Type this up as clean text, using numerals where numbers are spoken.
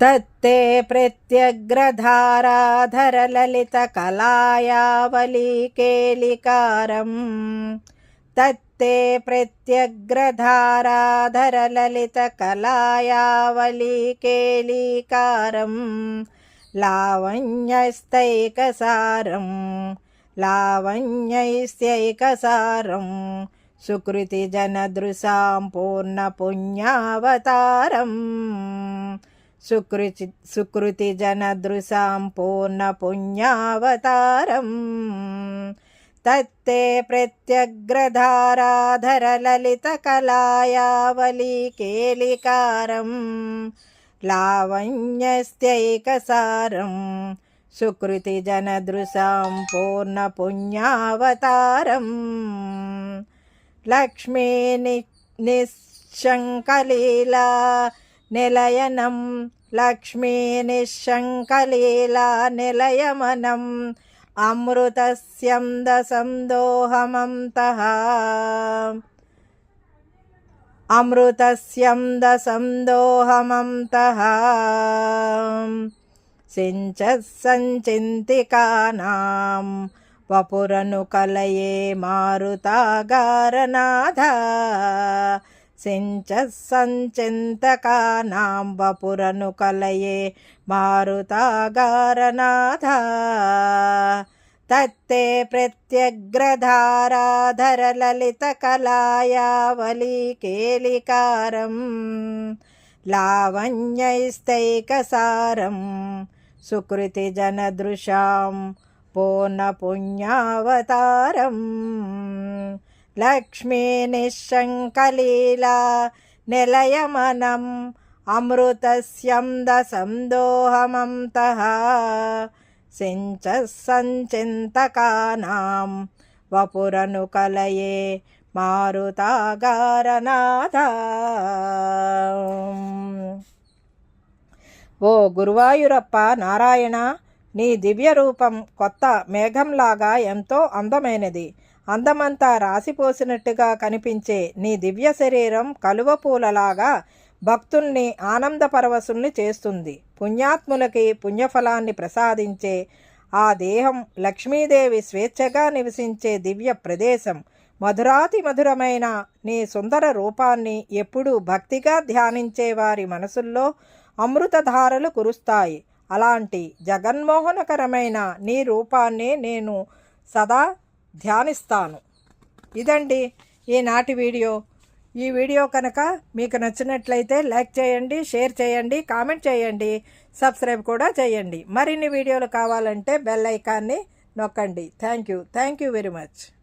तत्ते प्रत्यग्रधाराधरललितकलायावलीकेलिकारम् तत्ते प्रत्यग्रधाराधरललितकलायावलीकेलिकारम् लावण्यैस्त्यैकसारम् सुकृतिजनदृशां पूर्णपुण्यावतारम् सुकृतिजनदृशां पूर्णपुण्यावतारम् तत्ते प्रत्यग्रधाराधरललितकलायावलीकेलिकारम् लावण्यैस्त्यैकसारम् सुकृतिजनदृशां पूर्णपुण्यावतारम् लक्ष्मी निःशङ्कलीला निलयनं लक्ष्मी निःशङ्कलीला निलयमनम् अमृतस्यन्दसन्दोहमन्तः अमृतस्यन्दसन्दोहमन्तः सिञ्चत्सञ्चिन्तिकानां वपुरनुकलये मारुतागारनाथ सिञ्चत्सञ्चिन्तकानां वपुरनुकलये मारुतागारनाथ तत्ते प्रत्यग्रधाराधरललितकलायावलीकेलिकारम् लावण्यैस्त्यैकसारम् सुकृतिजनदृशां पूर्णपुण्यावतारम् लक्ष्मी निःशङ्कलीला निलयमनम् अमृतस्यन्दसन्दोहमन्तः सिञ्चत्सञ्चिन्तकानां वपुरनुकलये मारुतागारनाथ। ఓ గురువాయూరప్ప నారాయణ, నీ దివ్య రూపం కొత్త మేఘంలాగా ఎంతో అందమైనది. అందమంతా రాసిపోసినట్టుగా కనిపించే నీ దివ్య శరీరం కలువ పూలలాగా భక్తుల్ని ఆనందపరవశుల్ని చేస్తుంది. పుణ్యాత్ములకి పుణ్యఫలాన్ని ప్రసాదించే ఆ దేహం లక్ష్మీదేవి స్వేచ్ఛగా నివసించే దివ్య ప్రదేశం. మధురాతి మధురమైన నీ సుందర రూపాన్ని ఎప్పుడూ భక్తిగా ధ్యానించే వారి మనసుల్లో అమృతధారలు కురుస్తాయి. అలాంటి జగన్మోహనకరమైన నీ రూపాన్ని నేను సదా ధ్యానిస్తాను. ఇదండి ఈనాటి వీడియో. ఈ వీడియో కనుక మీకు నచ్చినట్లయితే లైక్ చేయండి, షేర్ చేయండి, కామెంట్ చేయండి, సబ్స్క్రైబ్ కూడా చేయండి. మరిన్ని వీడియోలు కావాలంటే బెల్ ఐకాన్ని నొక్కండి. Thank you very much.